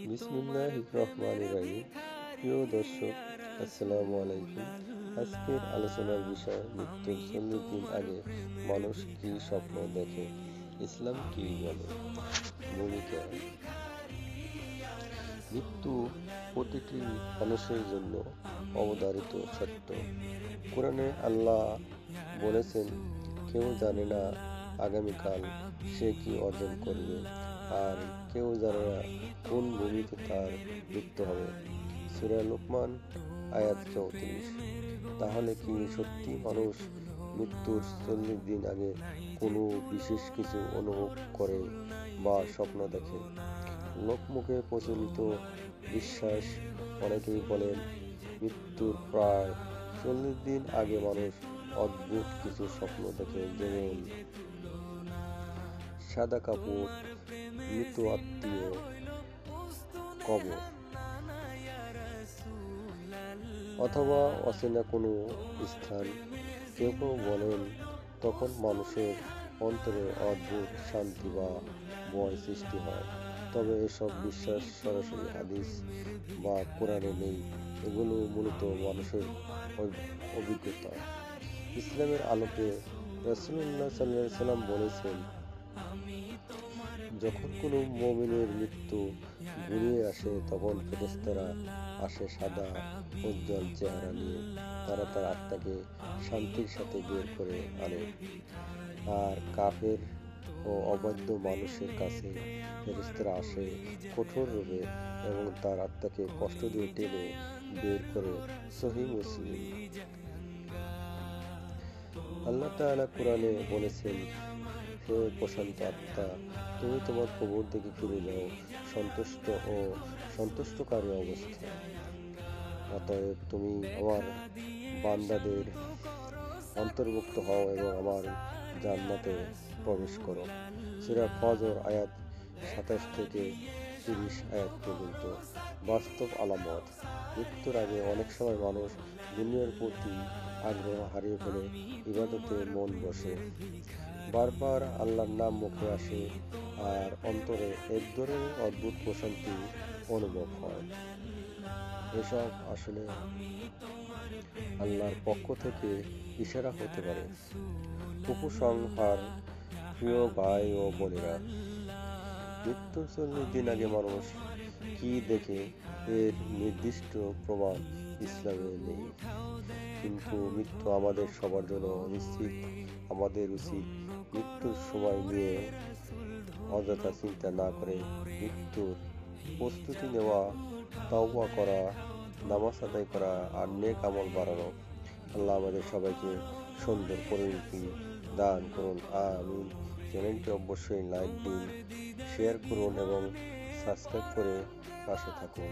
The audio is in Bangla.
বিসমিল্লাহির রহমানির রহিম। প্রিয় দর্শক, আসসালামু আলাইকুম। আজকের আলোচনার বিষয় মৃত্যুর 40 দিন আগে মানুষ কি স্বপ্ন দেখে, ইসলাম কি বলে। ভূমিকা। মৃত্যু প্রতিটি মানুষের জন্য অবধারিত সত্য। কোরআনে আল্লাহ বলেছেন, কেউ জানে না আগামীকাল সে কি অর্জন করবে, আর কেউ জানে না কোন ভূমিতে তার মৃত্যু হবে। সূরা লোকমান আয়াত 34। তাহলে কি সত্যি মানুষ মৃত্যুর 40 দিন আগে কোনো বিশেষ কিছু অনুভব করে বা স্বপ্ন দেখে? লোকমুখে প্রচলিত বিশ্বাস, অনেকেই বলেন মৃত্যুর প্রায় 40 দিন আগে মানুষ অদ্ভুত কিছু স্বপ্ন দেখে, যেমন সাদা কাপড়, মৃত আত্মীয়, কবর, অথবা অচেনা কোনো স্থান। কেউ কেউ বলেন তখন মানুষের অন্তরে অদ্ভুত শান্তি বা ভয় সৃষ্টি হয়। তবে এসব বিশ্বাস সরাসরি হাদিস বা কোরআনে নেই, এগুলো মূলত মানুষের অভিজ্ঞতা। ইসলামের আলোকে রাসূলুল্লাহ সাল্লাল্লাহু আলাইহি ওয়াসাল্লাম বলেছেন, যখন কোনো মুমিনের মৃত্যু ঘনিয়ে আসে তখন ফেরেশতারা আসে সাদা উজ্জ্বল চেহারা নিয়ে। তারা তার আত্মাকে শান্তির সাথে বের করে আনে। আর কাফের ও অবাধ্য মানুষের কাছে ফেরেশতারা আসে কঠোর রূপে এবং তার আত্মাকে কষ্ট দিয়ে টেনে বের করে। সহিহ মুসলিম। আল্লাহ তাআলা কোরআনে বলেছেন, হে প্রশান্ত আত্মা, তুমি তোমার কবর থেকে ফিরে যাও সন্তুষ্ট ও সন্তুষ্টকারী অবস্থায়। অতএব তুমি আমার বান্দাদের অন্তর্ভুক্ত হও এবং আমার জান্নাতে প্রবেশ করো। সূরা ফজর আয়াত 27 থেকে 30 আয়াত পর্যন্ত। বাস্তব আলামত। মৃত্যুর আগে অনেক সময় মানুষ দুনিয়ার প্রতি আগ্রহ হারিয়ে ফেলে, ইবাদতে মন বসে, বারবার আল্লাহর নাম মুখে আসে, আর অন্তরে এক ধরনের অদ্ভুত প্রশান্তি অনুভব হয়। এসব আসলে আল্লাহর পক্ষ থেকে ইশারা হতে পারে। উপসংহার। প্রিয় ভাই ও বোনেরা, মৃত্যুর 40 দিন আগে মানুষ কি দেখে এর নির্দিষ্ট প্রমাণ ইসলামে নেই, কিন্তু মৃত্যু আমাদের সবার জন্য নিশ্চিত। আমাদের উচিত মৃত্যুর সময় নিয়ে অযথা চিন্তা না করে মৃত্যুর প্রস্তুতি নেওয়া, তাওবা করা, নামাজ আদায় করা আর নেক আমল বাড়ানো। আল্লাহ আমাদের সবাইকে সুন্দর পরিণতি দান করুন, আমিন। চ্যানেলটি অবশ্যই লাইক দিন, শেয়ার করুন এবং সাবস্ক্রাইব করে পাশে থাকুন।